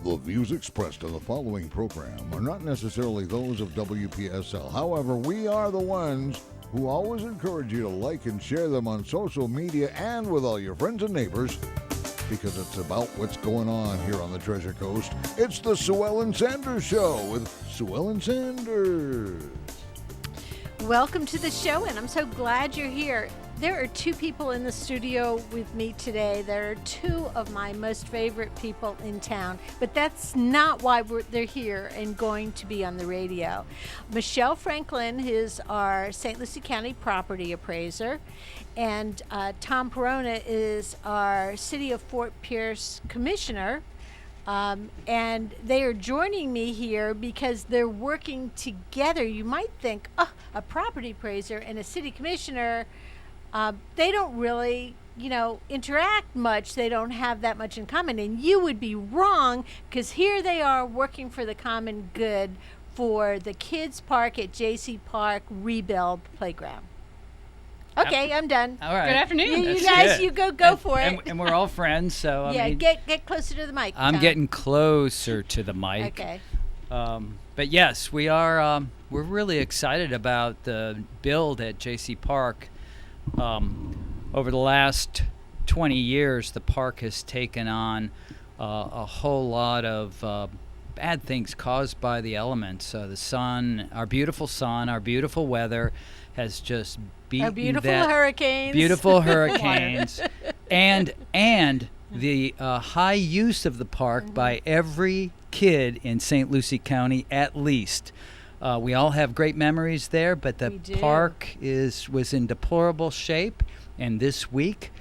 The views expressed on the following program are not necessarily those of WPSL. However, we are the ones who always encourage you to like and share them on social media and with all your friends and neighbors, because it's about what's going on here on the Treasure Coast. It's the Sue Ellen Sanders Show with Sue Ellen Sanders. Welcome to the show, and I'm so glad you're here. There are two people in the studio with me today. There are two of my most favorite people in town, but that's not why they're here and going to be on the radio. Michelle Franklin is our St. Lucie County Property Appraiser, and Tom Perona is our City of Fort Pierce Commissioner. And they are joining me here because they're working together. You might think, a property appraiser and a city commissioner, they don't really, interact much. They don't have that much in common. And you would be wrong, because here they are working for the common good for the kids' park at Jaycee Park rebuild playground. Okay, I'm done. All right. Good afternoon. You guys, you go for it. And we're all friends, so yeah, get closer to the mic. I'm Tom. getting closer to the mic. Okay. But yes, we are. We're really excited about the build at Jaycee Park. Over the last 20 years, the park has taken on a whole lot of bad things caused by the elements. The sun, our beautiful weather has just beaten our beautiful hurricanes. Beautiful hurricanes. and the high use of the park by every kid in St. Lucie County, at least. We all have great memories there, but the park was in deplorable shape, and this week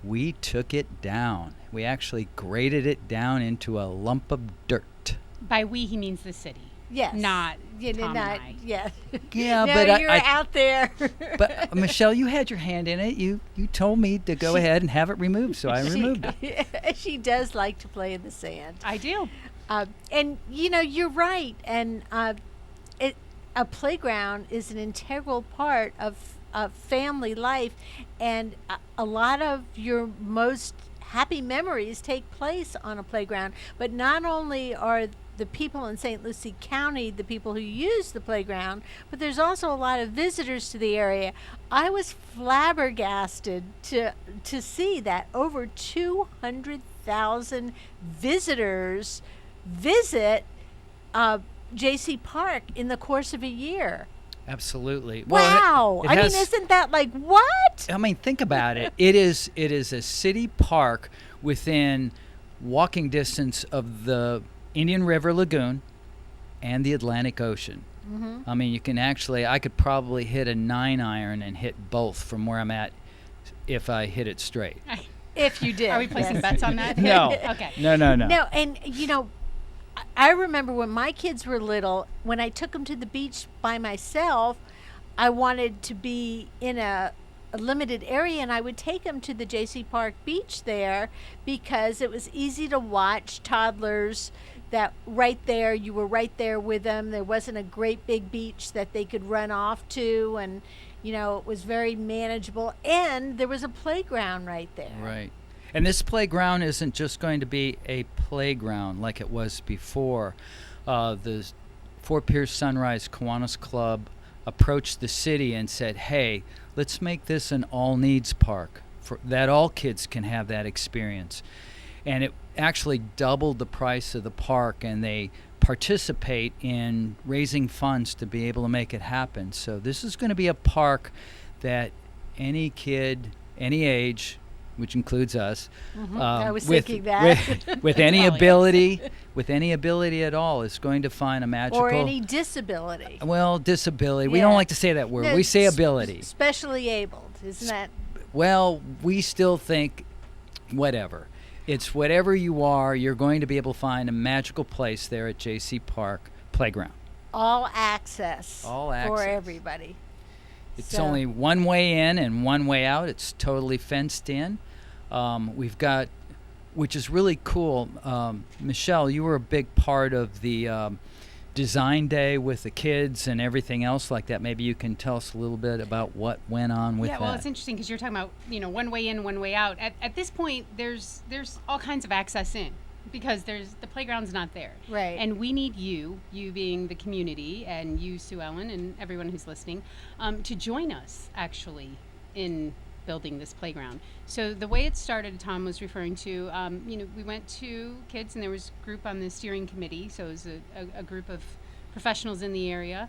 we took it down. We actually graded it down into a lump of dirt. By we, he means the city. Yes. Not Tom and I. Yeah. Yeah, no, but you're out there. But Michelle, you had your hand in it. You told me to go ahead and have it removed, so I removed it. She does like to play in the sand. I do. And you're right. And a playground is an integral part of family life, and a lot of your most happy memories take place on a playground. But not only are the people in St. Lucie County the people who use the playground, but there's also a lot of visitors to the area. I was flabbergasted to see that over 200,000 visitors visit Jaycee Park in the course of a year. Absolutely. Wow. Well, isn't that like what? I mean, think about it. It is a city park within walking distance of the Indian River Lagoon and the Atlantic Ocean. Mm-hmm. I mean, I could probably hit a 9-iron and hit both from where I'm at if I hit it straight. If you did. Are we placing bets on that? No. Okay. No. No, and I remember when my kids were little, when I took them to the beach by myself, I wanted to be in a limited area, and I would take them to the Jaycee Park beach there because it was easy to watch toddlers that right there, you were right there with them. There wasn't a great big beach that they could run off to, and it was very manageable, and there was a playground right there. Right. And this playground isn't just going to be a playground like it was before. The Fort Pierce Sunrise Kiwanis Club approached the city and said, hey, let's make this an all-needs park that all kids can have that experience. And it actually doubled the price of the park, and they participate in raising funds to be able to make it happen. So this is going to be a park that any kid, any age, which includes us, I was thinking that. with any ability, at all, is going to find a magical. Or any disability. Well, disability. Yeah. We don't like to say that word. No, we say ability. Specially abled, isn't that? Well, we still think whatever. It's whatever you are. You're going to be able to find a magical place there at Jaycee Park Playground. All access. For access. everybody. It's only one way in and one way out. It's totally fenced in. We've got, which is really cool. Michelle, you were a big part of the design day with the kids and everything else like that. Maybe you can tell us a little bit about what went on with that. Yeah, well, it's interesting because you're talking about, one way in, one way out. At this point, there's all kinds of access in because the playground's not there. Right. And we need you being the community, and you, Sue Ellen, and everyone who's listening, to join us actually in building this playground. So the way it started, Tom was referring to, we went to kids, and there was a group on the steering committee, so it was a group of professionals in the area.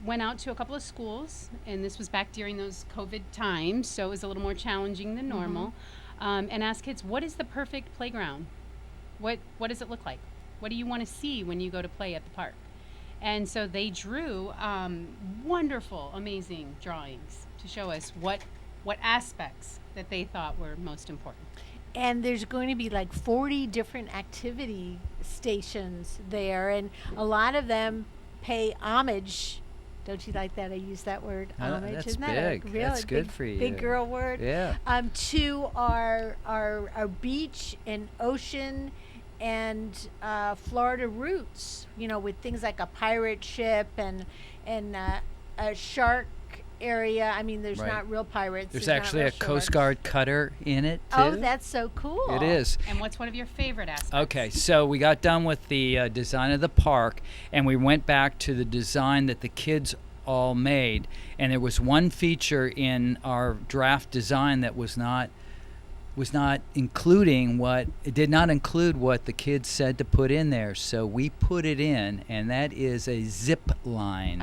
Went out to a couple of schools, and this was back during those COVID times, so it was a little more challenging than normal, and asked kids, what is the perfect playground? What does it look like? What do you want to see when you go to play at the park? And so they drew wonderful, amazing drawings to show us what aspects that they thought were most important. And there's going to be like 40 different activity stations there, and a lot of them pay homage. Don't you like that I use that word, homage? That's Isn't big. that a really That's good big, for you. big girl word? Yeah. To our beach and ocean and Florida roots, with things like a pirate ship and a shark area. I mean, there's Right. not real pirates. There's not actually real a Coast sharks. Guard cutter in it, too. Oh, that's so cool. It is. And what's one of your favorite aspects? Okay, so we got done with the design of the park, and we went back to the design that the kids all made. And there was one feature in our draft design that was not including it did not include what the kids said to put in there. So we put it in, and that is a zip line.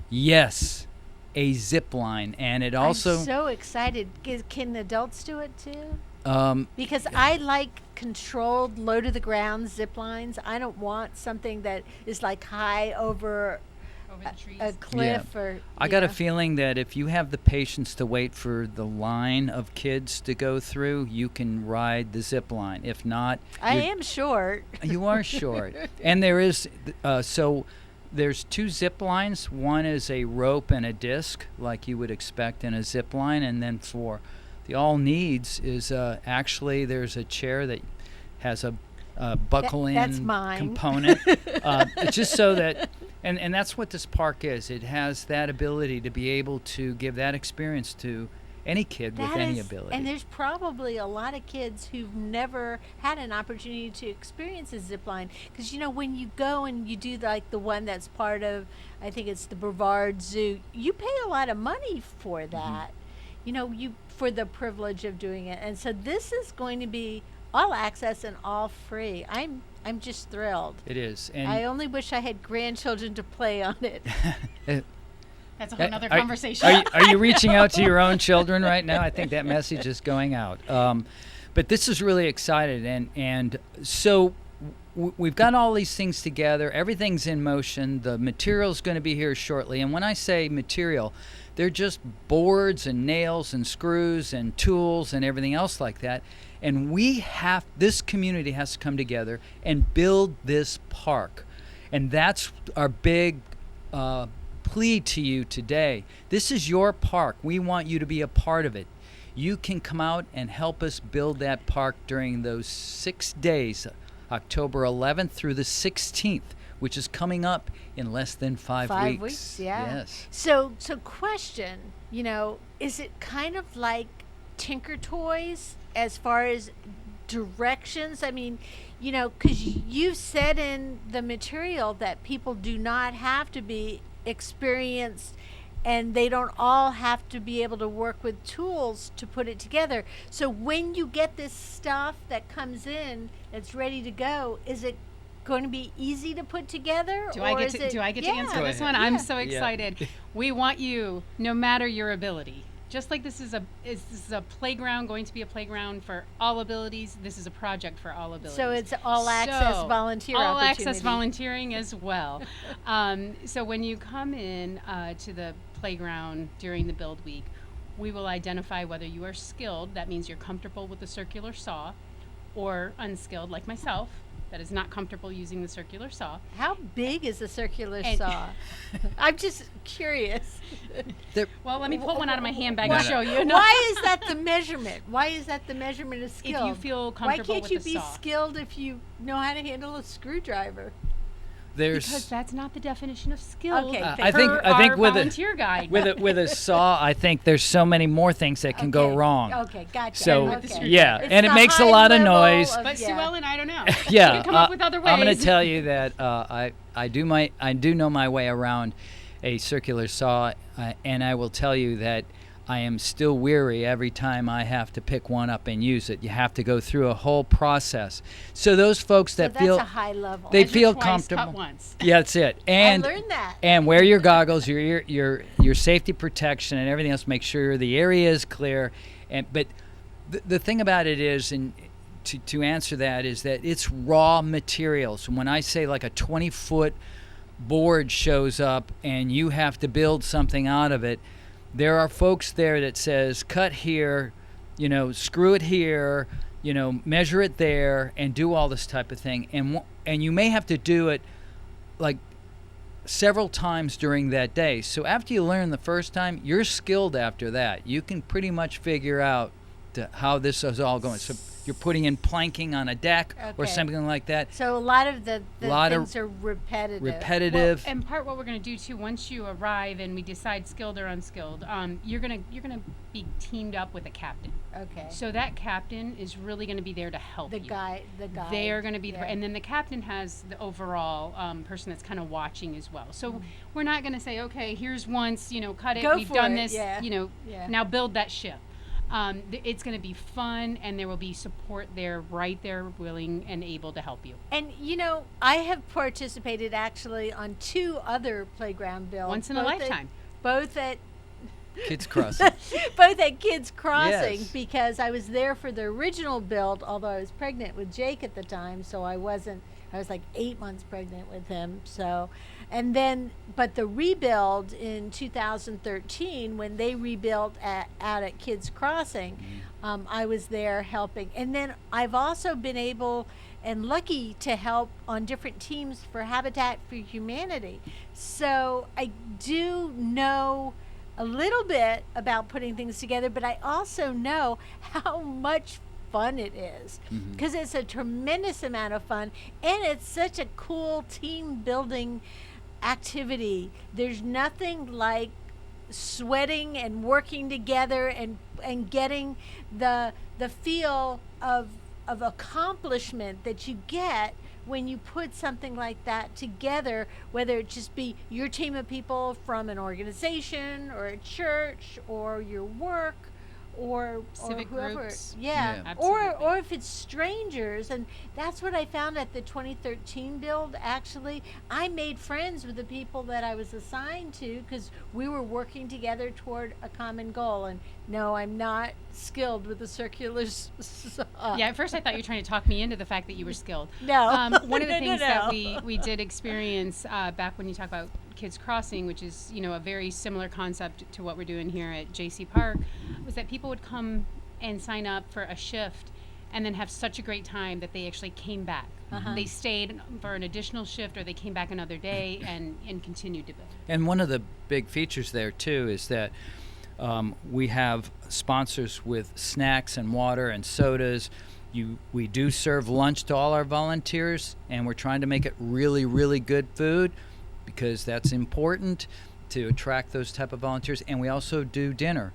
Yes, a zip line, and it also. I'm so excited. Can adults do it too? Because yeah. I like controlled, low to the ground zip lines. I don't want something that is like high over the trees. a cliff or. I got a feeling that if you have the patience to wait for the line of kids to go through, you can ride the zip line. If not, I am short. you are short. And there is there's two zip lines. One is a rope and a disc, like you would expect in a zip line, and then for the all needs is actually there's a chair that has a buckle-in that's mine. component. Just so that, and that's what this park is. It has that ability to be able to give that experience to any kid with any ability. And there's probably a lot of kids who've never had an opportunity to experience a zip line. Because, when you go and you do like the one that's part of, I think it's the Brevard Zoo, you pay a lot of money for that. You for the privilege of doing it. And so this is going to be all access and all free. I'm just thrilled. It is. And I only wish I had grandchildren to play on it. That's a whole other conversation. Are you reaching out to your own children right now? I think that message is going out. But this is really exciting, and so we've got all these things together. Everything's in motion. The material's going to be here shortly. And when I say material, they're just boards and nails and screws and tools and everything else like that. And this community has to come together and build this park. And that's our big plea to you today. This is your park. We want you to be a part of it. You can come out and help us build that park during those 6 days, October 11th through the 16th, which is coming up in less than 5 weeks. 5 weeks, yeah. Yes. So question, is it kind of like Tinker Toys as far as directions? I mean, because you said in the material that people do not have to be experienced and they don't all have to be able to work with tools to put it together. So when you get this stuff that comes in that's ready to go, is it going to be easy to put together? Do I get to answer this one? I'm so excited. Yeah. We want you, no matter your ability. Just like this is a playground, going to be a playground for all abilities, this is a project for all abilities. So it's all access volunteer all opportunity. access volunteering as well. So when you come in to the playground during the build week, we will identify whether you are skilled, that means you're comfortable with the circular saw, or unskilled, like myself, that is not comfortable using the circular saw. How big is the circular saw? I'm just curious. Well, let me pull one out of my handbag and show you. Why is that the measurement? Why is that the measurement of skill? If you feel comfortable Why can't with you the be saw. skilled if you know how to handle a screwdriver? Because that's not the definition of skill. Okay, I think our with volunteer guide. with a saw, I think there's so many more things that can go wrong. Okay, gotcha. So And with the yeah, It's and it the makes a high lot of level noise. of- But yeah. Sue Ellen, I don't know. Yeah, You can come up with other ways. I'm going to tell you that I do know my way around a circular saw, and I will tell you that I am still weary every time I have to pick one up and use it. You have to go through a whole process. So those folks that that's feel a high level. they Measure feel twice, comfortable. cut once. Yeah, that's it. And I learned that. and wear your goggles, your safety protection, and everything else. Make sure the area is clear. But the thing about it is, and to answer that, is that it's raw materials. When I say like a 20-foot board shows up and you have to build something out of it, there are folks there that says cut here, screw it here, measure it there, and do all this type of thing. And you may have to do it like several times during that day. So after you learn the first time, you're skilled after that. You can pretty much figure out how this is all going. So you're putting in planking on a deck or Okay. something like that. So a lot of the Lot of things are repetitive. Repetitive. Well, and part what we're going to do too, once you arrive and we decide skilled or unskilled, you're gonna be teamed up with a captain. Okay. So that captain is really going to be there to help The you. guy. They are going to be, yeah. and then the captain has the overall person that's kind of watching as well. So we're not going to say, okay, here's once, cut it. Go We've for done it, this, yeah. Yeah. now build that ship. It's going to be fun, and there will be support there, right there, willing and able to help you. And I have participated actually on 2 other playground builds. Once in a lifetime. Both at Kids Crossing. both at Kids Crossing, Yes. because I was there for the original build, although I was pregnant with Jake at the time, so I was like 8 months pregnant with him. So, but the rebuild in 2013, when they rebuilt out at Kids Crossing, I was there helping. And then I've also been able and lucky to help on different teams for Habitat for Humanity. So I do know a little bit about putting things together, but I also know how much fun it is, because it's a tremendous amount of fun, and it's such a cool team building activity. There's nothing like sweating and working together and getting the feel of accomplishment that you get when you put something like that together, whether it just be your team of people from an organization or a church or your work or Civic whoever. groups. Yeah. Absolutely. Or if it's strangers. And that's what I found at the 2013 build. Actually, I made friends with the people that I was assigned to because we were working together toward a common goal. And no, I'm not skilled with the circular saw. Yeah, at first I thought you were trying to talk me into the fact that you were skilled. No. One of the No, things no. that we did experience back when you talk about Kids Crossing, which is a very similar concept to what we're doing here at Jaycee Park, was that people would come and sign up for a shift and then have such a great time that they actually came back. They stayed for an additional shift, or they came back another day and continued to build. And one of the big features there too is that we have sponsors with snacks and water and sodas. We do serve lunch to all our volunteers, and we're trying to make it really, really good food because that's important to attract those type of volunteers. And we also do dinner.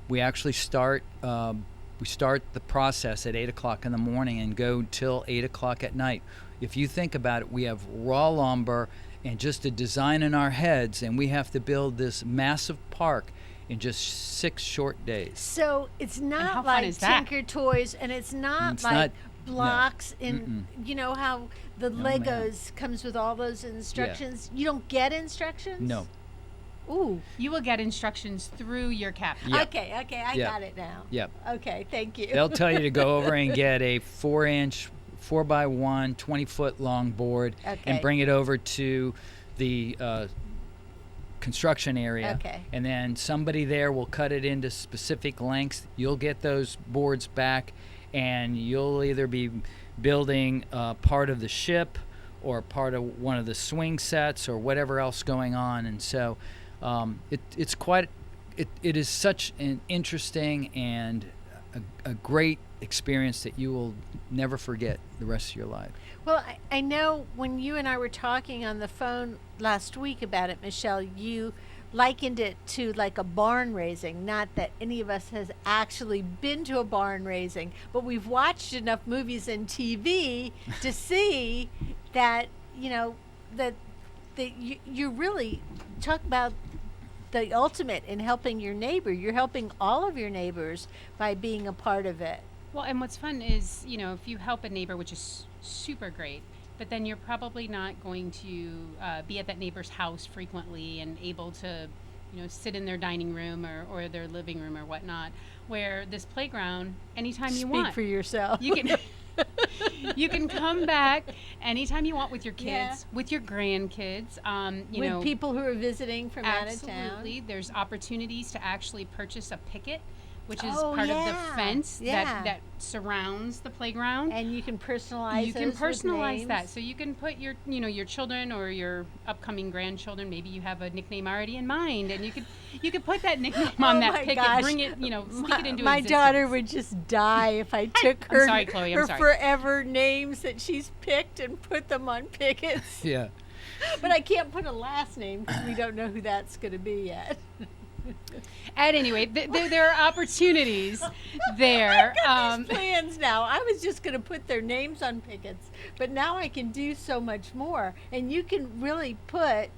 We actually start the process at 8 o'clock in the morning and go till 8 o'clock at night. If you think about it, we have raw lumber and just a design in our heads, and we have to build this massive park in just 6 short days. So it's how not fun like is that? Tinker Toys, and it's not It's like not- blocks no. in, you know how the ma'am. Legos comes with all those instructions. You don't get instructions? No. Ooh. You will get instructions through your captain. Yeah. Okay, I Yeah. got it now. Yep. Okay, thank you. They'll tell you to go over and get a 4-inch, 4x1, 20-foot long board Okay. and bring it over to the construction area. Okay. And then somebody there will cut it into specific lengths. You'll get those boards back, and you'll either be building part of the ship or part of one of the swing sets or whatever else going on. And so it is such an interesting and a great experience that you will never forget the rest of your life. Well, I know when you and I were talking on the phone last week about it, Michelle, you likened it to like a barn raising. Not that any of us has actually been to a barn raising, but we've watched enough movies and TV to see that, that you really talk about the ultimate in helping your neighbor. You're helping all of your neighbors by being a part of it. Well, and what's fun is, if you help a neighbor, which is super great, but then you're probably not going to be at that neighbor's house frequently and able to, sit in their dining room or their living room or whatnot. Where this playground, anytime you want. Speak for yourself. You can you can come back anytime you want with your kids, with your grandkids. With people who are visiting from out of absolutely. town. There's opportunities to actually purchase a picket, which is part of the fence that surrounds the playground. And you can personalize. You can those with personalize names. that, so you can put your your children or your upcoming grandchildren. Maybe you have a nickname already in mind, and you could put that nickname on that picket. Gosh. Bring it, stick it into my existence. daughter would just die if I took I'm her sorry, Chloe, I'm her sorry. forever names that she's picked and put them on pickets. Yeah. But I can't put a last name because we don't know who that's going to be yet. At any rate, there are opportunities there. I've got these plans now. I was just going to put their names on pickets, but now I can do so much more. And you can really put,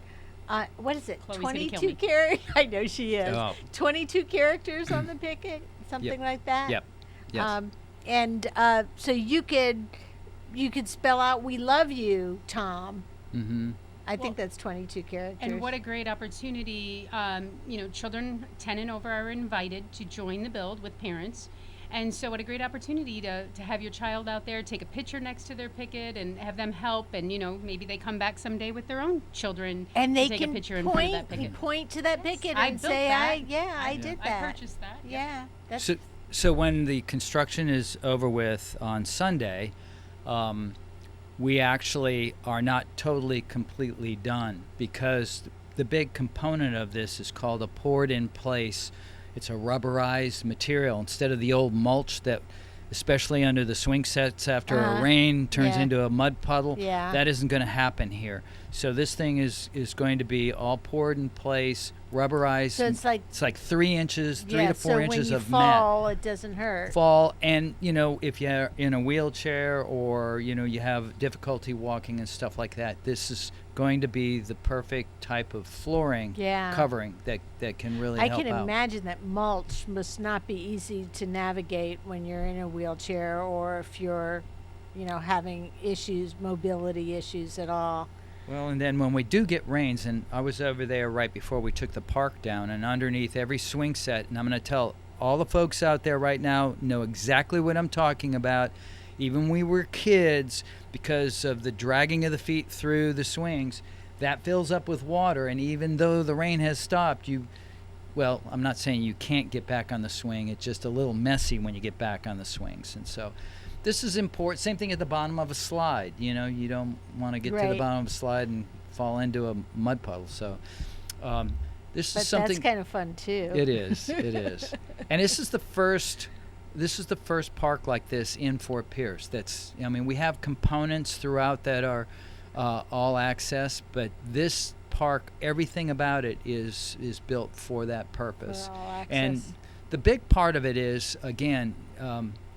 what is it, Chloe's gonna kill 22 me. characters? I know she is. Oh. 22 characters on the picket, something like that. Yep. Yes. So you could spell out "We love you, Tom." Mm-hmm. I think that's 22 characters. And what a great opportunity. Children 10 and over are invited to join the build with parents. And so what a great opportunity to have your child out there, take a picture next to their picket and have them help. And, maybe they come back someday with their own children and they take can a picture in front of that picket. point to that picket I and built say, that. I did that. I purchased that. Yep. Yeah. That's So when the construction is over with on Sunday, we actually are not totally completely done, because the big component of this is called a poured in place. It's a rubberized material instead of the old mulch that, especially under the swing sets after a rain, turns into a mud puddle. Yeah. That isn't going to happen here. So this thing is going to be all poured in place, rubberized. So it's like 3 inches, 3 to 4 inches of mat. when you fall, it doesn't hurt. And if you're in a wheelchair or you have difficulty walking and stuff like that, this is going to be the perfect type of flooring covering that can really help out. I can imagine that mulch must not be easy to navigate when you're in a wheelchair, or if you're having mobility issues at all. Well, and then when we do get rains, and I was over there right before we took the park down, and underneath every swing set, and I'm going to tell all the folks out there right now know exactly what I'm talking about. Even we were kids, because of the dragging of the feet through the swings, that fills up with water, and even though the rain has stopped, I'm not saying you can't get back on the swing, it's just a little messy when you get back on the swings. And so this is important. Same thing at the bottom of a slide. You don't want to get to the bottom of a slide and fall into a mud puddle. So this is something. That's kind of fun too. It is. It is. And this is the first park like this in Fort Pierce. We have components throughout that are all access, but this park, everything about it is built for that purpose. For all access. And the big part of it is, again,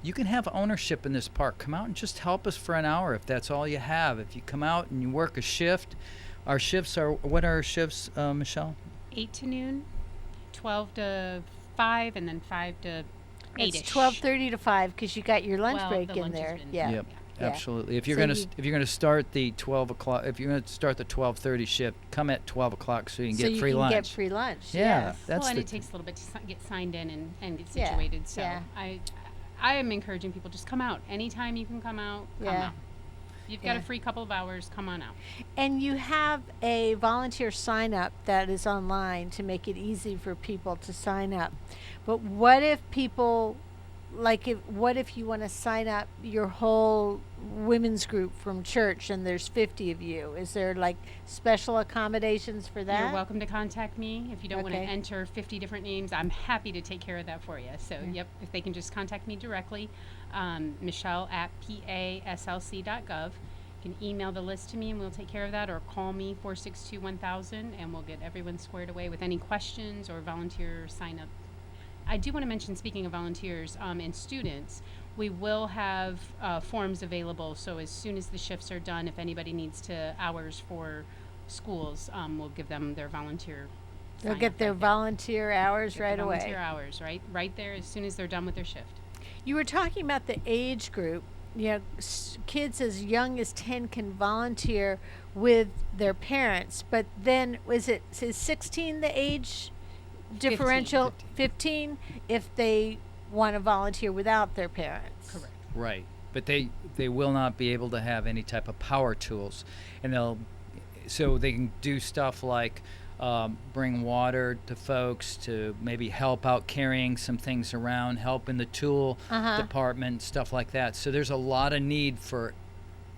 you can have ownership in this park. Come out and just help us for an hour if that's all you have. If you come out and you work a shift, what are our shifts, Michelle? 8 to noon, 12 to 5, and then 5 to 8-ish. It's 12:30 to 5 because you got your lunch break the in lunch has there. been- Yeah. Yep. Yeah. Absolutely. If you're So gonna start the 12 o'clock, if you're gonna start the 12:30 shift, come at 12 o'clock so you can get free lunch. Get free lunch. Yeah, Yes. that's and the it takes a little bit to get signed in and get Yeah, situated. So yeah. I am encouraging people, just come out. Anytime you can come out, come Yeah. out. You've got Yeah. a free couple of hours, come on out. And you have a volunteer sign up that is online to make it easy for people to sign up. But what if people like, what if you want to sign up your whole women's group from church and there's 50 of you? Is there like special accommodations for that? You're welcome to contact me. If you don't want to Okay. enter 50 different names, I'm happy to take care of that for you. So, yep, if they can just contact me directly, Michelle at paslc.gov. You can email the list to me and we'll take care of that, or call me 462-1000 and we'll get everyone squared away with any questions or volunteer sign up. I do want to mention, speaking of volunteers and students, we will have forms available. So as soon as the shifts are done, if anybody needs hours for schools, we'll give them their volunteer. They'll sign get up their right there. volunteer hours Get right the away. Volunteer hours, right there, as soon as they're done with their shift. You were talking about the age group. You know, kids as young as 10 can volunteer with their parents, but then is 16 the age differential? 15 if they want to volunteer without their parents. Correct. Right, but they will not be able to have any type of power tools, and so they can do stuff like bring water to folks, to maybe help out carrying some things around, help in the tool department, stuff like that. So there's a lot of need for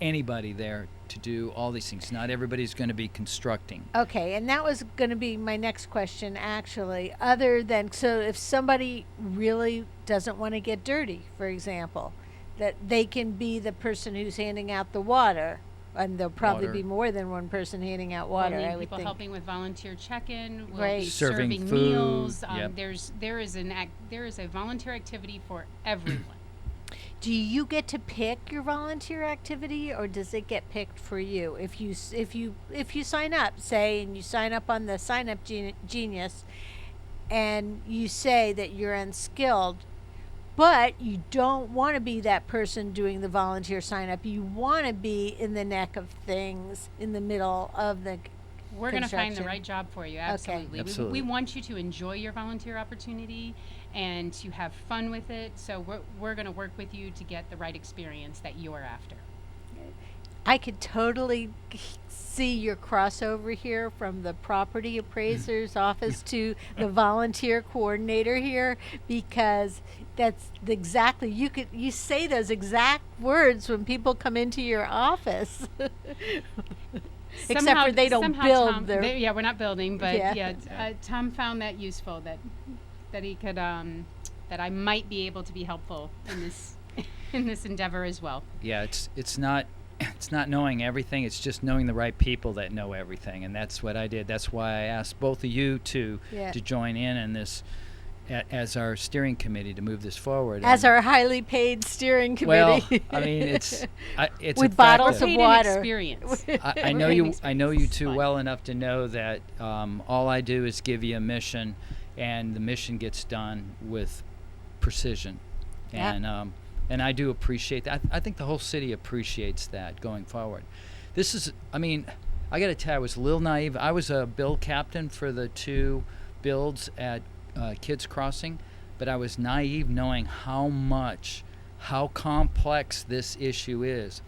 anybody there to do all these things. Not everybody's going to be constructing. Okay, and that was going to be my next question, actually. Other than, so if somebody really doesn't want to get dirty, for example, that they can be the person who's handing out the water, and there'll probably Water. be more than one person handing out water, We'll need I would people think. helping with volunteer check-in. We'll Right. be Serving serving food, meals. yep. There is a volunteer activity for everyone. Do you get to pick your volunteer activity, or does it get picked for you? If you sign up, say, and you sign up on the Sign Up Genius, and you say that you're unskilled, but you don't want to be that person doing the volunteer sign up. You want to be in the neck of things, in the middle of the We're going to find the construction. right job for you. Absolutely. Absolutely. We want you to enjoy your volunteer opportunity and to have fun with it. So we're going to work with you to get the right experience that you are after. I could totally see your crossover here from the property appraiser's office to the volunteer coordinator here, because that's exactly, you say those exact words when people come into your office. Except for they don't somehow build Tom, their. yeah, we're not building, but Yeah. Tom found that useful, that he could that I might be able to be helpful in this in this endeavor as well. Yeah, it's not knowing everything. It's just knowing the right people that know everything, and that's what I did. That's why I asked both of you to join in this as our steering committee to move this forward. As And- our highly paid steering well, committee. I mean, it's With bottles effective. of Paid in water. experience. I know you. I know you too Fine. well enough to know that all I do is give you a mission, and the mission gets done with precision, Yeah. and I do appreciate that. I think the whole city appreciates that going forward. This is. I mean, I got to tell you, I was a little naive. I was a build captain for the 2 builds at Kids Crossing, but I was naive knowing how complex this issue is.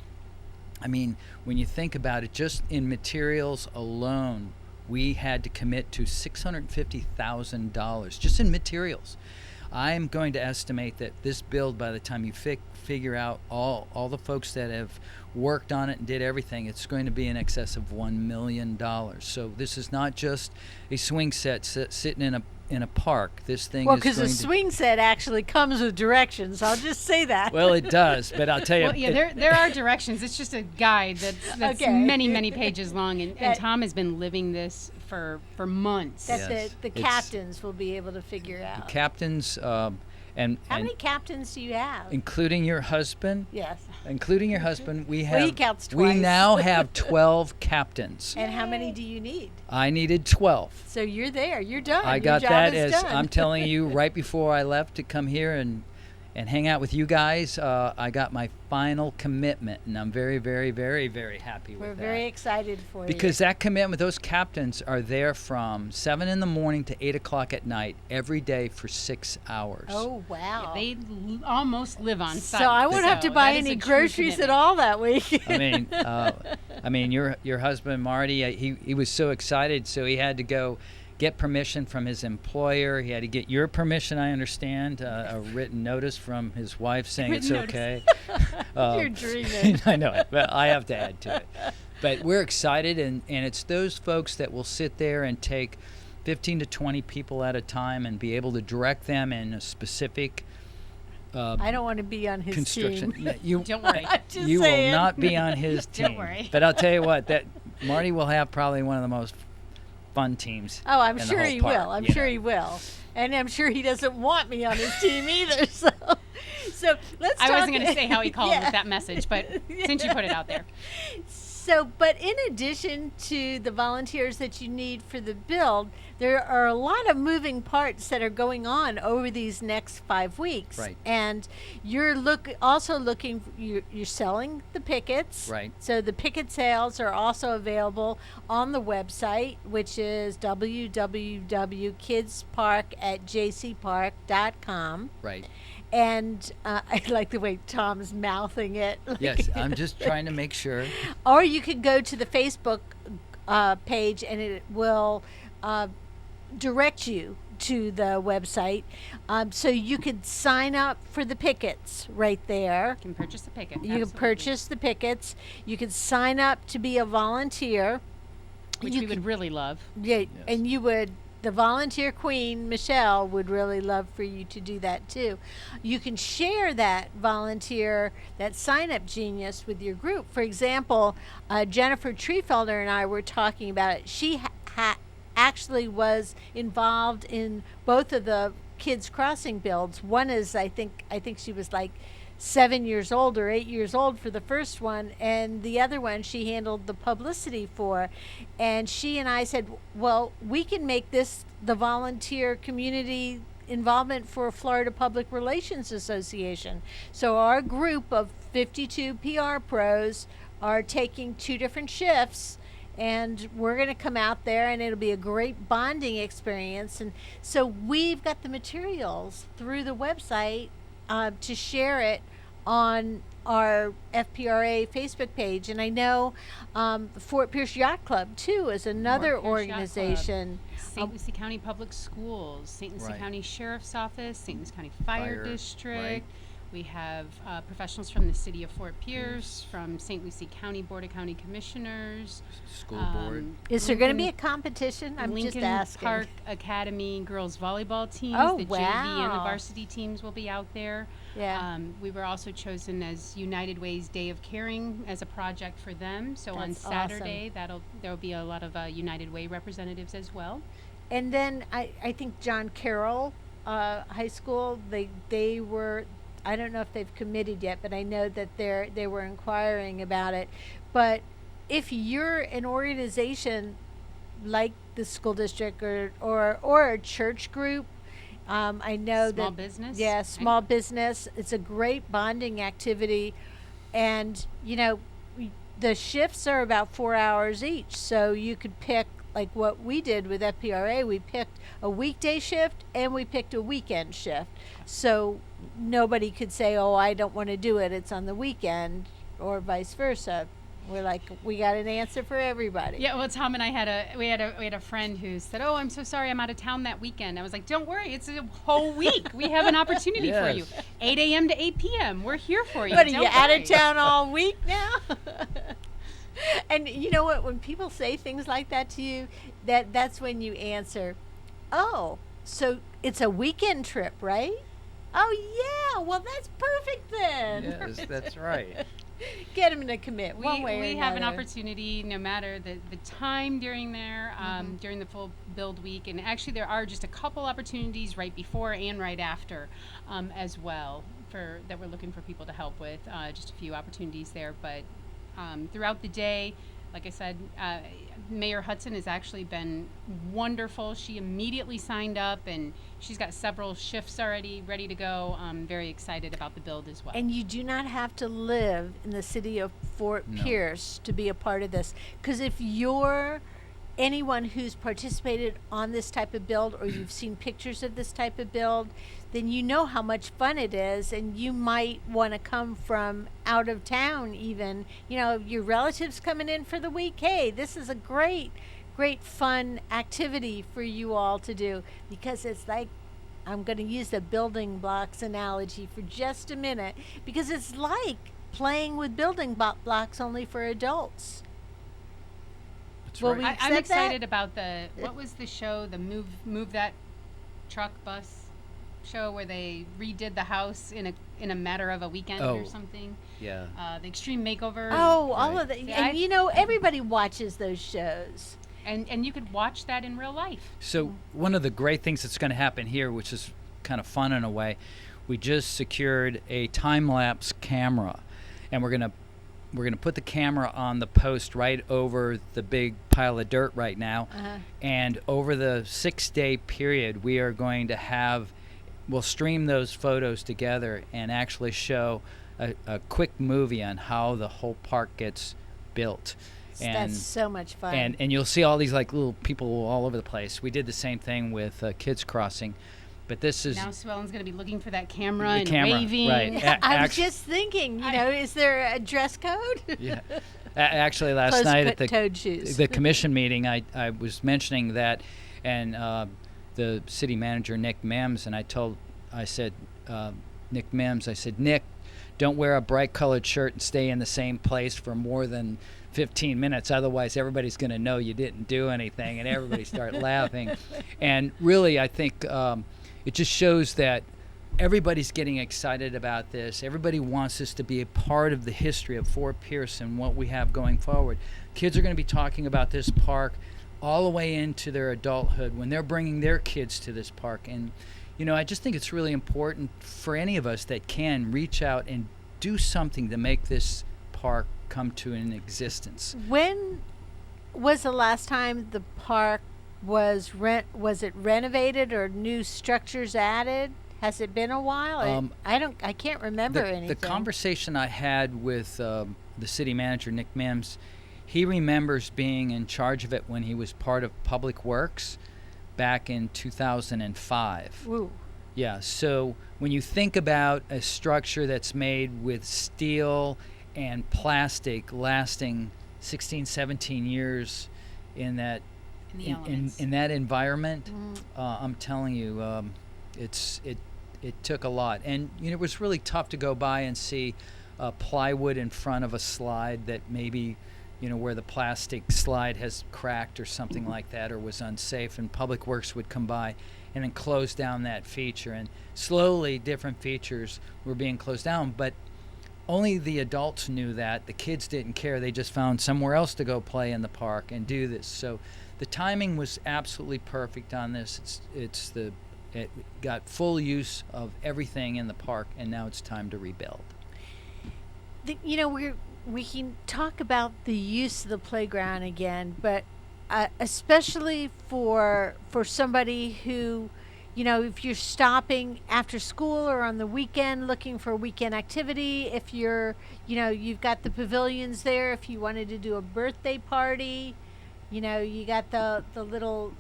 I mean, when you think about it, just in materials alone, we had to commit to $650,000 just in materials. I'm going to estimate that this build, by the time you figure out all the folks that have worked on it and did everything, it's going to be in excess of $1 million. So this is not just a swing set sitting in a park. This thing Well, is because going the to... swing set actually comes with directions. I'll just say that. Well, it does, but I'll tell you... Well, yeah, there are directions. It's just a guide that's Okay. many pages long, and That- Tom has been living this for months. that Yes. the It's- captains will be able to figure out. Captains, and How many captains do you have? including your husband, Yes. we have. Well, he counts We twice. now have 12 captains. And how many do you need? I needed 12. So you're there. You're done. I Your got job that is as done. I'm telling you right before I left to come here and hang out with you guys. I got my final commitment, and I'm very, very, very, very happy We're with very that. excited for Because that commitment, those captains are there from 7 in the morning to 8 o'clock at night every day for 6 hours. you. Oh, wow. They almost live on site. So I won't have to So buy that is any a true groceries at commitment. all that week. I mean, your husband Marty, he was so excited, so he had to go get permission from his employer. He had to get your permission, I understand, a written notice from his wife saying it's okay. You're dreaming. I know it, but I have to add to it. But we're excited, and it's those folks that will sit there and take 15 to 20 people at a time and be able to direct them in a specific I don't want to be on his construction. team. You, Don't worry. Just you saying. will not be on his team. Don't worry. But I'll tell you what, that Marty will have probably one of the most fun teams. Oh, I'm in the sure whole he park, will. I'm you sure know. he will. And I'm sure he doesn't want me on his team either. So let's talk. I wasn't going to say how he called Yeah. with that message, but since you put it out there. So, but in addition to the volunteers that you need for the build, there are a lot of moving parts that are going on over these next 5 weeks. Right. And you're you're selling the pickets. Right. So the picket sales are also available on the website, which is www.kidspark@jayceepark.com. Right. And I like the way Tom's mouthing it. Yes, I'm just trying to make sure. Or you could go to the Facebook page and it will direct you to the website. So you could sign up for the pickets right there. You can purchase the picket. You can purchase the pickets. You can sign up to be a volunteer. Which you we would really love. Yeah, Yes. and you would. The volunteer queen, Michelle, would really love for you to do that too. You can share that that sign-up genius with your group. For example, Jennifer Treefelder and I were talking about it. She actually was involved in both of the Kids Crossing builds. One is, I think she was like 7 years old or 8 years old for the first one, and the other one she handled the publicity for. And she and I said, well, we can make this the volunteer community involvement for Florida Public Relations Association. So our group of 52 PR pros are taking 2 different shifts, and we're going to come out there and it'll be a great bonding experience. And so we've got the materials through the website to share it on our FPRA Facebook page. And I know Fort Pierce Yacht Club too is another Fort Pierce Yacht Club. organization. St. Lucie County Public Schools, St. Lucie Right. County Sheriff's Office, St. Lucie County Fire Fire, District. right. We have professionals from the city of Fort Pierce, from St. Lucie County Board of County Commissioners. School board. Is there going to be a Lincoln- competition? I'm Lincoln just asking. Park Academy girls volleyball teams. Oh, the JV and the wow. varsity teams will be out there. Yeah. We were also chosen as United Way's Day of Caring as a project for them. So on That's Saturday, there will be a lot of United Way representatives as well. And then I think John Carroll High School, they were, I don't know if they've committed yet, but I know that they were inquiring about it. But if you're an organization like the school district or a church group, I know Small that business? Yeah, Right. small business. It's a great bonding activity, and the shifts are about 4 hours each, so you could pick. Like what we did with FPRA, we picked a weekday shift and we picked a weekend shift. So nobody could say, oh, I don't want to do it, it's on the weekend, or vice versa. We're like, we got an answer for everybody. Yeah, well, Tom and I had a friend who said, "Oh, I'm so sorry, I'm out of town that weekend." I was like, "Don't worry, it's a whole week. We have an opportunity for you. Yes. 8 a.m. to 8 p.m. We're here for you." What, are Don't you out worry. of town all week now? And you know what, when people say things like that to you, that's when you answer, oh, so it's a weekend trip, right? Oh, yeah, well, that's perfect then. Yes, that's right. Get them to commit one way or We another. have an opportunity, no matter the time during during the full build week, and actually there are just a couple opportunities right before and right after as well that we're looking for people to help with. Just a few opportunities there, but throughout the day, like I said, Mayor Hudson has actually been wonderful. She immediately signed up, and she's got several shifts already ready to go. I'm very excited about the build as well. And you do not have to live in the city of Fort No. Pierce to be a part of this. Because if you're anyone who's participated on this type of build, or you've seen pictures of this type of build, then you know how much fun it is, and you might want to come from out of town even. Your relatives coming in for the week. Hey, this is a great great fun activity for you all to do, because it's like, I'm going to use the building blocks analogy for just a minute, because it's like playing with building blocks only for adults. That's Well, right. we- I'm accept excited that? about what was the show, the move that truck bus show where they redid the house in a matter of a weekend Oh. or something. Yeah. The Extreme Makeover. Oh, all Right. of that. Yeah, And you know, everybody watches those shows. And you could watch that in real life. So one of the great things that's going to happen here, which is kind of fun in a way, we just secured a time-lapse camera, and we're gonna put the camera on the post right over the big pile of dirt right now. Uh-huh. And over the 6-day period, we are going to we'll stream those photos together and actually show a quick movie on how the whole park gets built. That's so much fun. And you'll see all these like little people all over the place. We did the same thing with Kids Crossing, but this is Now Sue Ellen's going to be looking for that camera The and camera, waving. right. I was Act- just thinking, you know, is there a dress code? yeah. Actually, last night at Closed-toed shoes. the commission meeting, I was mentioning that, and the city manager Nick Mims, and I said, Nick Mims, I said, Nick, don't wear a bright colored shirt and stay in the same place for more than 15 minutes, otherwise everybody's going to know you didn't do anything, and everybody start laughing. And really, I think it just shows that everybody's getting excited about this. Everybody wants this to be a part of the history of Fort Pierce and what we have going forward. Kids are going to be talking about this park all the way into their adulthood when they're bringing their kids to this park. And you know, I just think it's really important for any of us that can reach out and do something to make this park come to an existence. When was the last time the park was it renovated or new structures added? Has it been a while? I can't remember anything. The conversation I had with the city manager, Nick Mims, he remembers being in charge of it when he was part of Public Works back in 2005. Ooh. Yeah, so when you think about a structure that's made with steel and plastic lasting 16, 17 years in that In the elements. in that environment, I'm telling you, it took a lot. And you know, it was really tough to go by and see plywood in front of a slide that maybe, you know, where the plastic slide has cracked or something like that, or was unsafe, and Public Works would come by and then close down that feature. And slowly different features were being closed down, but only the adults knew that. The kids didn't care. They just found somewhere else to go play in the park and do this. So the timing was absolutely perfect on this. It got full use of everything in the park, and now it's time to rebuild. You know, we can talk about the use of the playground again, but especially for somebody who, you know, if you're stopping after school or on the weekend looking for a weekend activity, if you're, you know, you've got the pavilions there. If you wanted to do a birthday party, you know, you got the little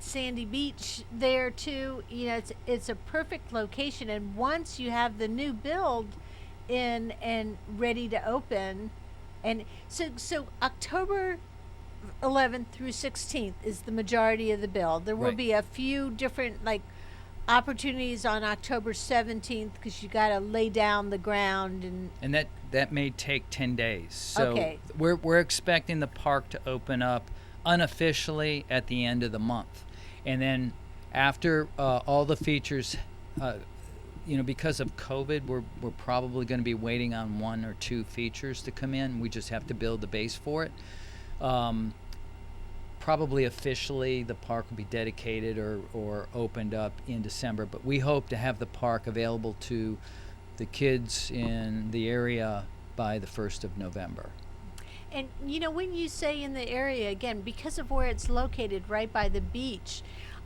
sandy beach there too. You know, it's a perfect location, and once you have the new build in and ready to open, and so October 11th through 16th is the majority of the build. There will Right. be a few different like opportunities on October 17th because you got to lay down the ground And that may take 10 days. So Okay. we're expecting the park to open up unofficially at the end of the month. And then after all the features, you know, because of COVID, we're probably going to be waiting on 1 or 2 features to come in. We just have to build the base for it. Probably officially the park will be dedicated or opened up in December, but we hope to have the park available to the kids in the area by the 1st of November. And you know, when you say in the area, again, because of where it's located right by the beach,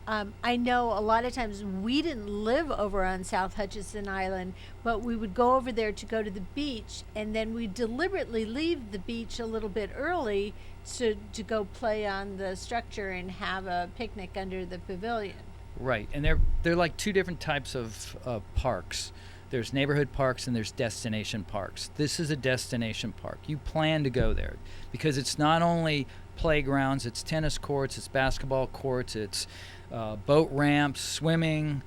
I know a lot of times we didn't live over on South Hutchinson Island, but we would go over there to go to the beach, and then we deliberately leave the beach a little bit early to go play on the structure and have a picnic under the pavilion. Right, and they're like 2 different types of parks. There's neighborhood parks and there's destination parks. This is a destination park. You plan to go there because it's not only playgrounds. It's tennis courts, it's basketball courts, it's boat ramps, swimming,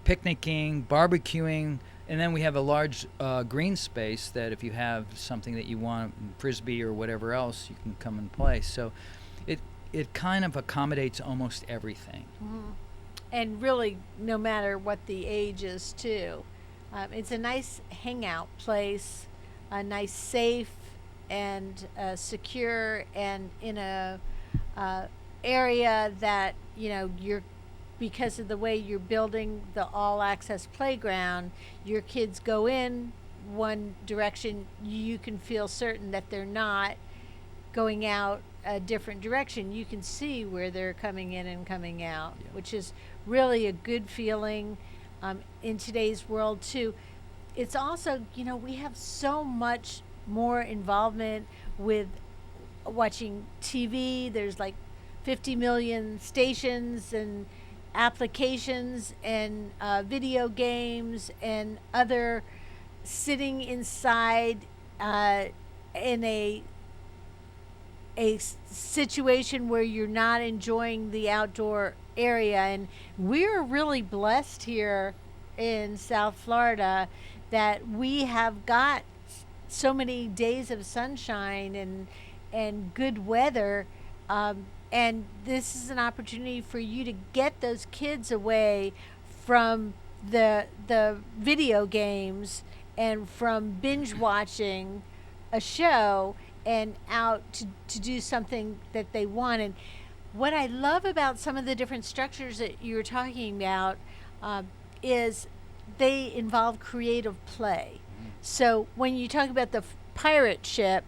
picnicking, barbecuing. And then we have a large green space that if you have something that you want, Frisbee or whatever else, you can come and play. So it kind of accommodates almost everything. Mm-hmm. And really, no matter what the age is, too. It's a nice hangout place, a nice, safe, and secure, and in a area that, you're, because of the way you're building the all-access playground, your kids go in one direction, you can feel certain that they're not going out a different direction. You can see where they're coming in and coming out, which is really a good feeling in today's world, too. It's also, we have so much more involvement with watching TV. There's like 50 million stations and applications and video games and other sitting inside in a situation where you're not enjoying the outdoor area. And we're really blessed here in South Florida that we have got so many days of sunshine and good weather, and this is an opportunity for you to get those kids away from the video games and from binge watching a show and out to do something that they want. And what I love about some of the different structures that you were talking about is they involve creative play. So when you talk about the pirate ship,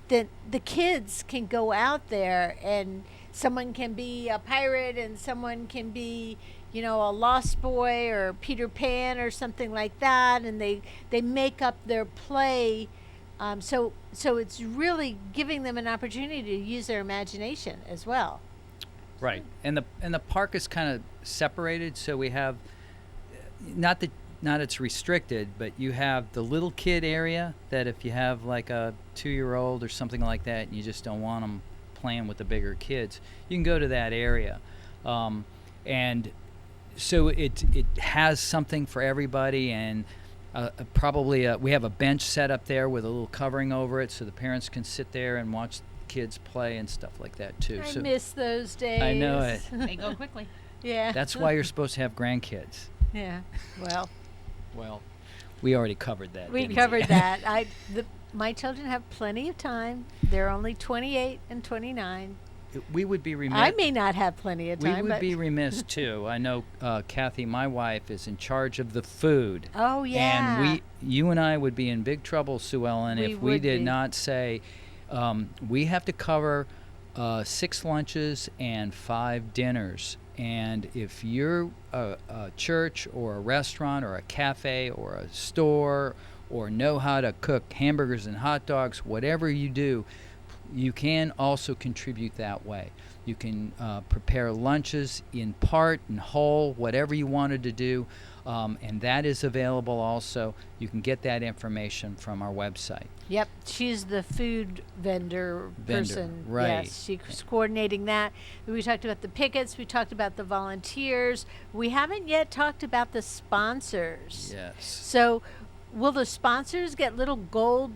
the kids can go out there and someone can be a pirate and someone can be, a lost boy or Peter Pan or something like that, and they make up their play. So it's really giving them an opportunity to use their imagination as well. Right, and the park is kind of separated, so we have not it's restricted, but you have the little kid area that if you have like a 2-year-old or something like that, and you just don't want them playing with the bigger kids, you can go to that area, and so it has something for everybody. And we have a bench set up there with a little covering over it, so the parents can sit there and watch kids play and stuff like that too. I miss those days. I know it. They go quickly. Yeah. That's why you're supposed to have grandkids. Yeah. Well, we already covered that. We didn't covered that. My children have plenty of time. They're only 28 and 29. We would be remiss. I may not have plenty of time. We would be remiss too. I know Kathy, my wife, is in charge of the food. Oh yeah. And you and I would be in big trouble, Sue Ellen, if we did not say we have to cover 6 lunches and 5 dinners. And if you're a church or a restaurant or a cafe or a store or know how to cook hamburgers and hot dogs, whatever you do, you can also contribute that way. You can prepare lunches in part and whole, whatever you wanted to do, and that is available also. You can get that information from our website. Yep, she's the food vendor person. Right. Yes, she's coordinating that. We talked about the pickets. We talked about the volunteers. We haven't yet talked about the sponsors. Yes. So will the sponsors get little gold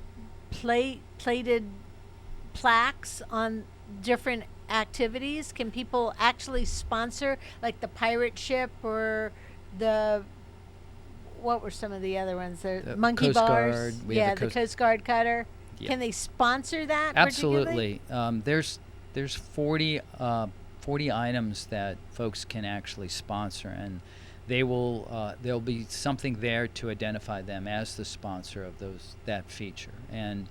plated plaques on different activities? Can people actually sponsor, like the pirate ship or what were some of the other ones? The monkey Coast bars. Guard. The Coast Guard cutter. Yeah. Can they sponsor that? Absolutely. There's 40 items that folks can actually sponsor, and there'll be something there to identify them as the sponsor of that feature. And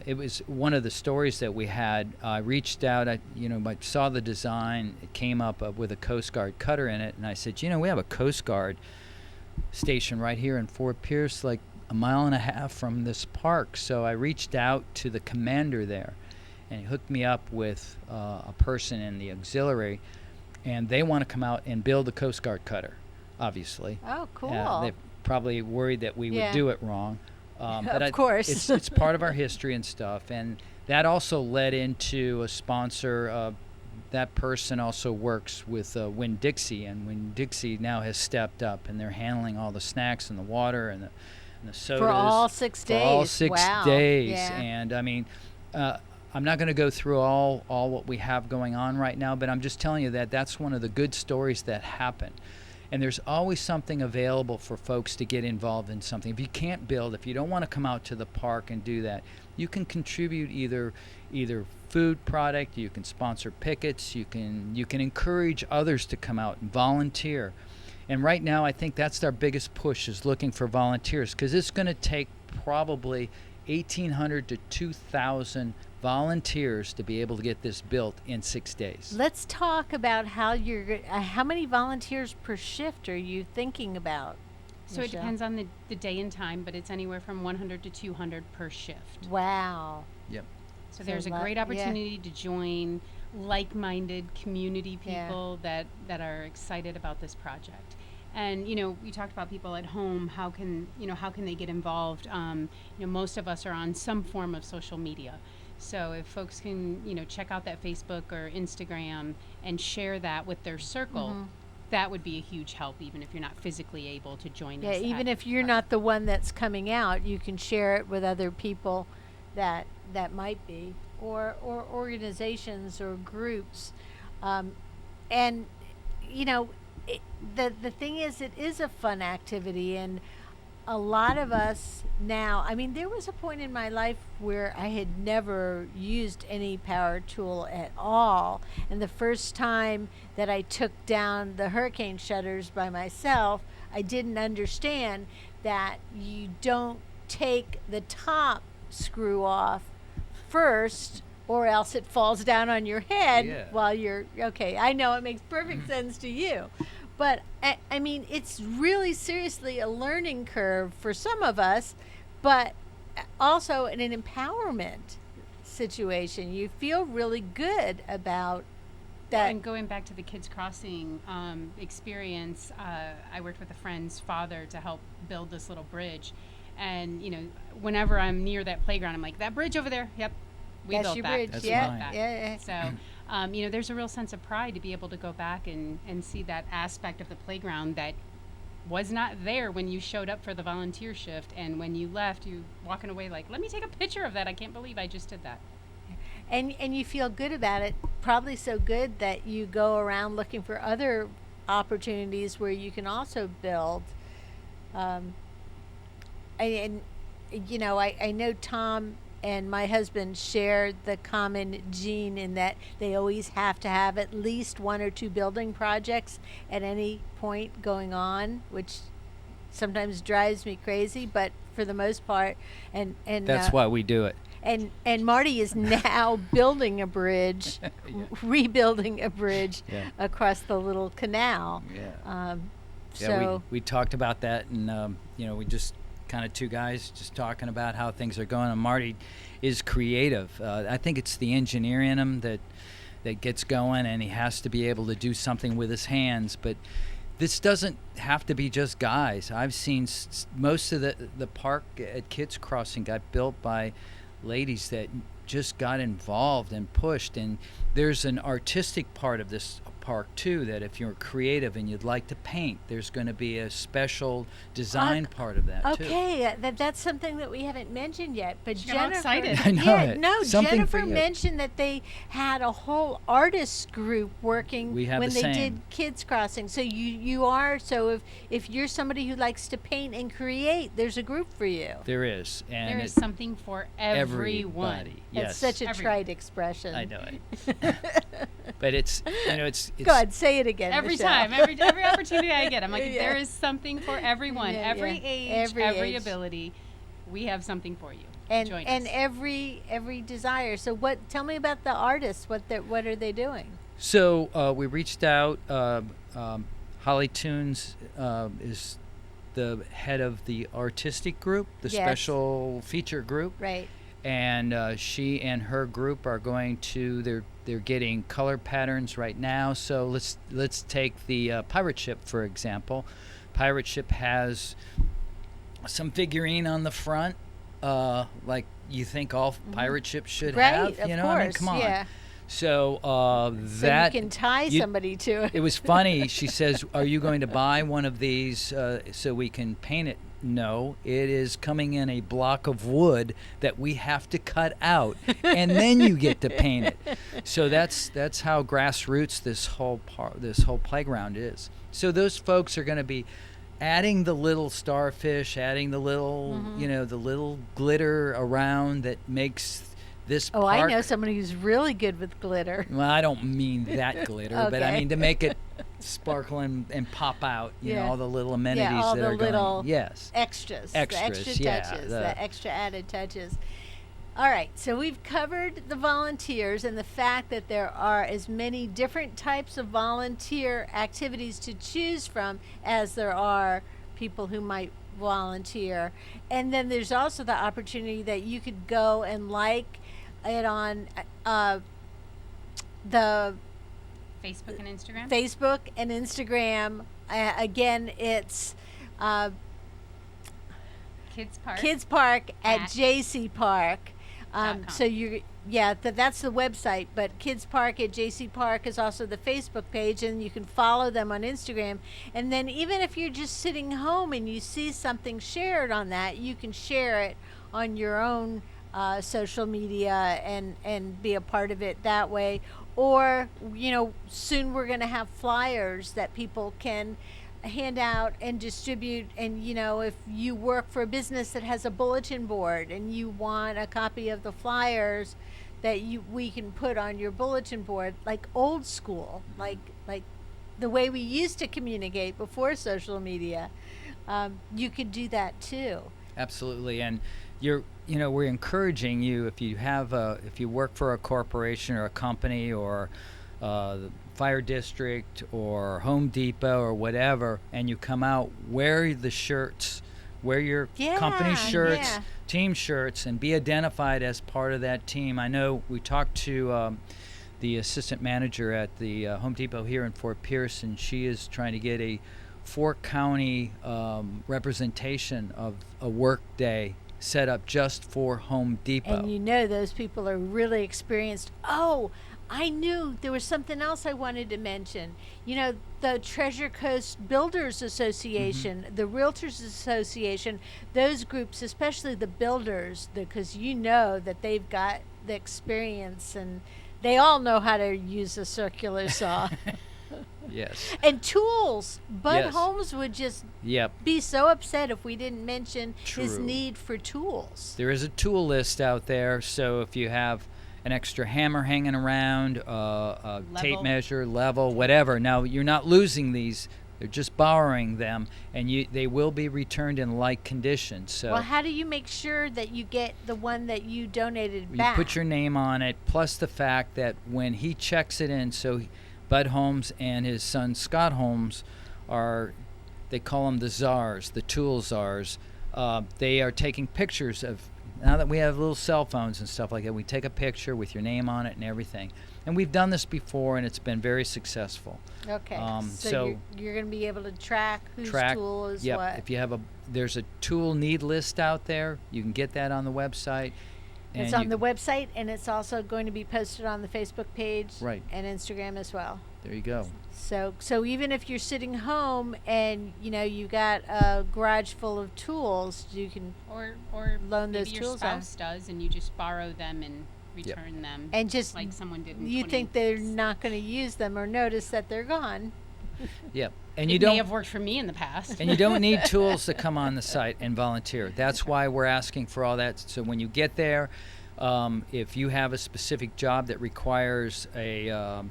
it was one of the stories that we had. I reached out. I saw the design. It came up with a Coast Guard cutter in it, and I said, we have a Coast Guard station right here in Fort Pierce, like a mile and a half from this park. So I reached out to the commander there, and he hooked me up with a person in the auxiliary, and they want to come out and build a Coast Guard cutter, obviously. Oh, cool. They're probably worried that we would do it wrong. But of course. It's part of our history and stuff, and that also led into a sponsor. That person also works with Winn-Dixie, and Winn-Dixie now has stepped up, and they're handling all the snacks and the water and the sodas. For all 6 days. For all 6 wow. days. Yeah. And I mean, I'm not going to go through all what we have going on right now, but I'm just telling you that that's one of the good stories that happen. And there's always something available for folks to get involved in something. If you can't build, if you don't want to come out to the park and do that, you can contribute either food product, you can sponsor pickets, you can encourage others to come out and volunteer. And right now I think that's our biggest push, is looking for volunteers, because it's going to take probably 1,800 to 2,000 volunteers to be able to get this built in 6 days. Let's talk about how many volunteers per shift are you thinking about? So it Michelle? depends on the day and time, but it's anywhere from 100 to 200 per shift. Wow. Yep. So there's a lot- great yeah. opportunity to join like-minded community Yeah. people that are excited about this project. And we talked about people at home. How can they get involved? Most of us are on some form of social media. So if folks can check out that Facebook or Instagram and share that with their circle, that would be a huge help, even if you're not physically able to join Yeah, us. even at if you're the not the one that's coming out, you can share it with other people that might be, or organizations or groups. And the thing is, it is a fun activity, and a lot of us now, I mean, there was a point in my life where I had never used any power tool at all, and the first time that I took down the hurricane shutters by myself, I didn't understand that you don't take the top screw off first, or else it falls down on your head. Yeah. While you're okay. I know it makes perfect sense to you, but I mean, it's really seriously a learning curve for some of us, but also in an empowerment situation. You feel really good about that. And going back to the Kids Crossing experience, I worked with a friend's father to help build this little bridge. And, whenever I'm near that playground, I'm like, that bridge over there, yep, we That's built your that. bridge. That's Yeah, mine. yeah. So, there's a real sense of pride to be able to go back and see that aspect of the playground that was not there when you showed up for the volunteer shift. And when you left, you walking away like, let me take a picture of that. I can't believe I just did that. And you feel good about it, probably so good that you go around looking for other opportunities where you can also build. I know Tom and my husband share the common gene in that they always have to have at least one or two building projects at any point going on, which sometimes drives me crazy, but for the most part, and That's why we do it. And Marty is now building a bridge, rebuilding a bridge Yeah. across the little canal. Yeah. So we talked about that, and we just kind of two guys just talking about how things are going. And Marty is creative. I think it's the engineer in him that gets going, and he has to be able to do something with his hands. But this doesn't have to be just guys. I've seen most of the park at Kids Crossing got built by ladies that just got involved and pushed. And there's an artistic part of this park too, that if you're creative and you'd like to paint, there's going to be a special design part of that too. okay, that's something that we haven't mentioned yet. But She got all Jennifer, excited. I know yeah, it. no, Something for Jennifer you. mentioned that they had a whole artist group working We have when the they same. did Kids Crossing. So you are, so if you're somebody who likes to paint and create, there's a group for you. There is, and There is something for everyone. everybody. Yes, That's such a Everyone. trite expression. I know it. But it's it's Go ahead, say it again. Every Michelle. time, every opportunity I get, I'm like, Yeah. there is something for everyone. Yeah, every yeah. age, Every every age. ability. We have something for you. and Join and us. every desire. So tell me about the artists. What are they doing? So we reached out. Holly Tunes is the head of the artistic group, the Yes. special feature group, Right. and she and her group are going to. They're getting color patterns right now. So let's take the pirate ship for example. Pirate ship has some figurine on the front, like you think all pirate ships should Right, have. of You know, course, I mean, come on. yeah. So So that you can tie somebody to it. it was funny. She says, "Are you going to buy one of these so we can paint it?" No, it is coming in a block of wood that we have to cut out, and then you get to paint it. So that's how grassroots this whole playground is. So those folks are going to be adding the little starfish, adding the little the little glitter around that makes this Oh, park. I know somebody who's really good with glitter. Well, I don't mean that glitter, but I Okay. mean to make it sparkle and pop out, you know, Yeah. all the little amenities all that the are little going. Yes. Extras, Extras, the extra yeah, touches, the- the extra added touches. All right, so we've covered the volunteers and the fact that there are as many different types of volunteer activities to choose from as there are people who might volunteer. And then there's also the opportunity that you could go and like it on the Facebook and Instagram. Facebook and Instagram. Again, it's Kids Park. Kids Park at At Jaycee Park. .com. So that's the website. But Kids Park at Jaycee Park is also the Facebook page, and you can follow them on Instagram. And then even if you're just sitting home and you see something shared on that, you can share it on your own social media and be a part of it that way. Or soon we're going to have flyers that people can hand out and distribute. And if you work for a business that has a bulletin board and you want a copy of the flyers that we can put on your bulletin board, like old school, like the way we used to communicate before social media, you could do that too. Absolutely, and we're encouraging you, if you work for a corporation or a company or the fire district or Home Depot or whatever, and you come out, wear the shirts, wear your company shirts, team shirts, and be identified as part of that team. I know we talked to the assistant manager at the Home Depot here in Fort Pierce, and she is trying to get a 4-county representation of a work day set up just for Home Depot. And those people are really experienced. Oh, I knew there was something else I wanted to mention. The Treasure Coast Builders Association, the Realtors Association, those groups, especially the builders, because that they've got the experience and they all know how to use a circular saw. Yes. And tools. Bud Yes. Holmes would just be so upset if we didn't mention his True. need for tools. There is a tool list out there, so if you have an extra hammer hanging around, a tape Level. measure, level, whatever. Now, you're not losing these. They're just borrowing them, and they will be returned in like condition. So Well, how do you make sure that you get the one that you donated you back? put your name on it, plus the fact that when he checks it in, so Bud Holmes and his son Scott Holmes they call them the czars, the tool czars. They are taking pictures of, now that we have little cell phones and stuff like that, we take a picture with your name on it and everything. And we've done this before, and it's been very successful. Okay. So So you're going to be able to track whose tool is Yep. what. If you have there's a tool need list out there. You can get that on the website. It's on the website, and it's also going to be posted on the Facebook page Right. and Instagram as well. There you go. So even if you're sitting home and you got a garage full of tools, you can or loan maybe those your tools out. spouse does, and you just borrow them and return them. and just like someone did in you think they're not going to use them or notice that they're gone. Yep. And It you may don't have worked for me in the past. And you don't need tools to come on the site and volunteer. That's why we're asking for all that. So when you get there, if you have a specific job that requires a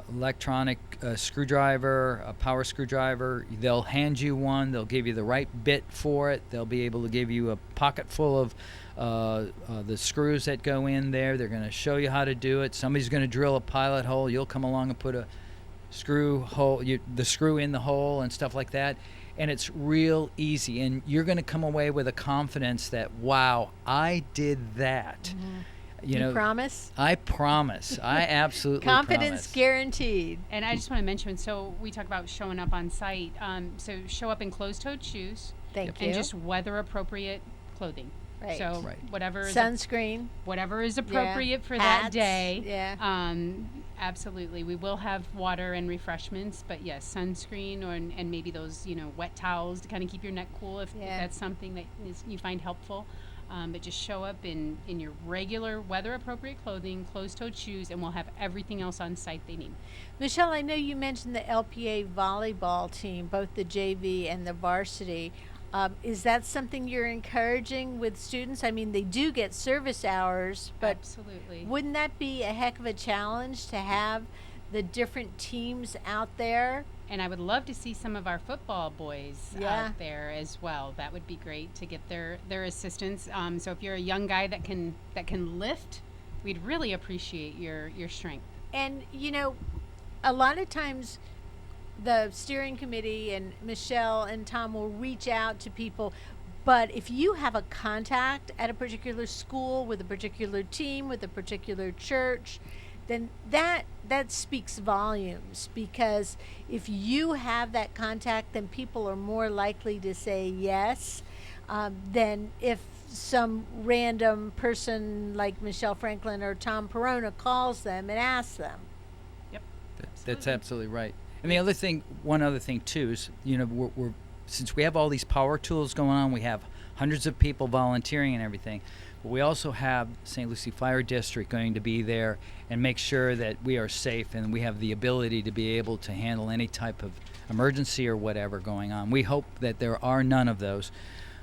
electronic screwdriver, a power screwdriver, they'll hand you one. They'll give you the right bit for it. They'll be able to give you a pocket full of the screws that go in there. They're going to show you how to do it. Somebody's going to drill a pilot hole. You'll come along and put a screw hole, the screw in the hole and stuff like that. And it's real easy. And you're going to come away with a confidence that, wow, I did that. You promise? I promise. I absolutely Confidence promise. guaranteed. And I just want to mention, so we talk about showing up on site. So show up in closed-toed shoes Thank you. and just weather-appropriate clothing. Right. So Right. whatever is Sunscreen. whatever is appropriate for Hats. that day. Yeah. Absolutely. We will have water and refreshments, but yes, sunscreen and maybe those, wet towels to kind of keep your neck cool if that's something that you find helpful. But just show up in your regular weather appropriate clothing, closed-toed shoes, and we'll have everything else on site they need. Michelle, I know you mentioned the LPA volleyball team, both the JV and the varsity. Is that something you're encouraging with students? I mean, they do get service hours, but Absolutely. wouldn't that be a heck of a challenge to have the different teams out there? And I would love to see some of our football boys out there as well. That would be great to get their assistance. So if you're a young guy that can lift, we'd really appreciate your strength. And a lot of times the steering committee and Michelle and Tom will reach out to people, but if you have a contact at a particular school with a particular team with a particular church, then that speaks volumes, because if you have that contact, then people are more likely to say yes than if some random person like Michelle Franklin or Tom Perona calls them and asks them. Yep. That's absolutely right. And one other thing too is, we're since we have all these power tools going on, we have hundreds of people volunteering and everything, but we also have St. Lucie Fire District going to be there and make sure that we are safe and we have the ability to be able to handle any type of emergency or whatever going on. We hope that there are none of those.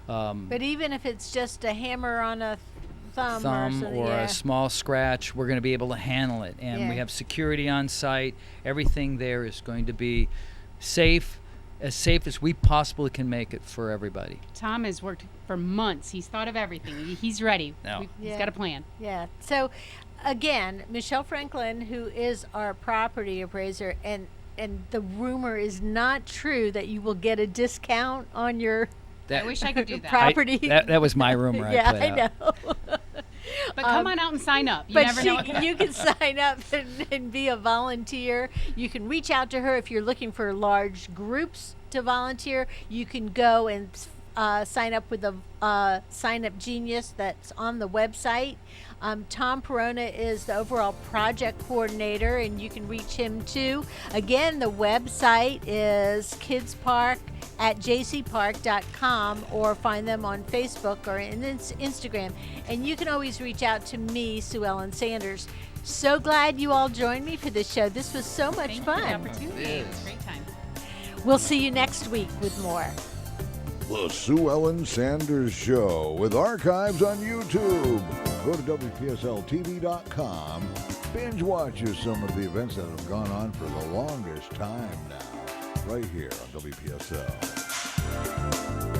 But even if it's just a hammer on a thumb or a small scratch, we're going to be able to handle it. And we have security on site. Everything there is going to be safe as we possibly can make it for everybody. Tom has worked for months. He's thought of everything. He's ready. He's got a plan. Yeah. So, again, Michelle Franklin, who is our property appraiser, and the rumor is not true that you will get a discount on your I wish I could do that. property. That was my rumor. Yeah, I put out. know. But come on out and sign up. You But never know. you can sign up and be a volunteer. You can reach out to her if you're looking for large groups to volunteer. You can go and sign up with a Sign Up Genius that's on the website. Tom Perona is the overall project coordinator, and you can reach him too. Again, the website is kidspark@jayceepark.com, or find them on Facebook or Instagram. And you can always reach out to me, Sue Ellen Sanders. So glad you all joined me for this show. This was so much fun. Thank you for the opportunity. It was a great time. We'll see you next week with more. The Sue Ellen Sanders Show, with archives on YouTube. Go to WPSLTV.com. Binge watch some of the events that have gone on for the longest time now, right here on WPSL.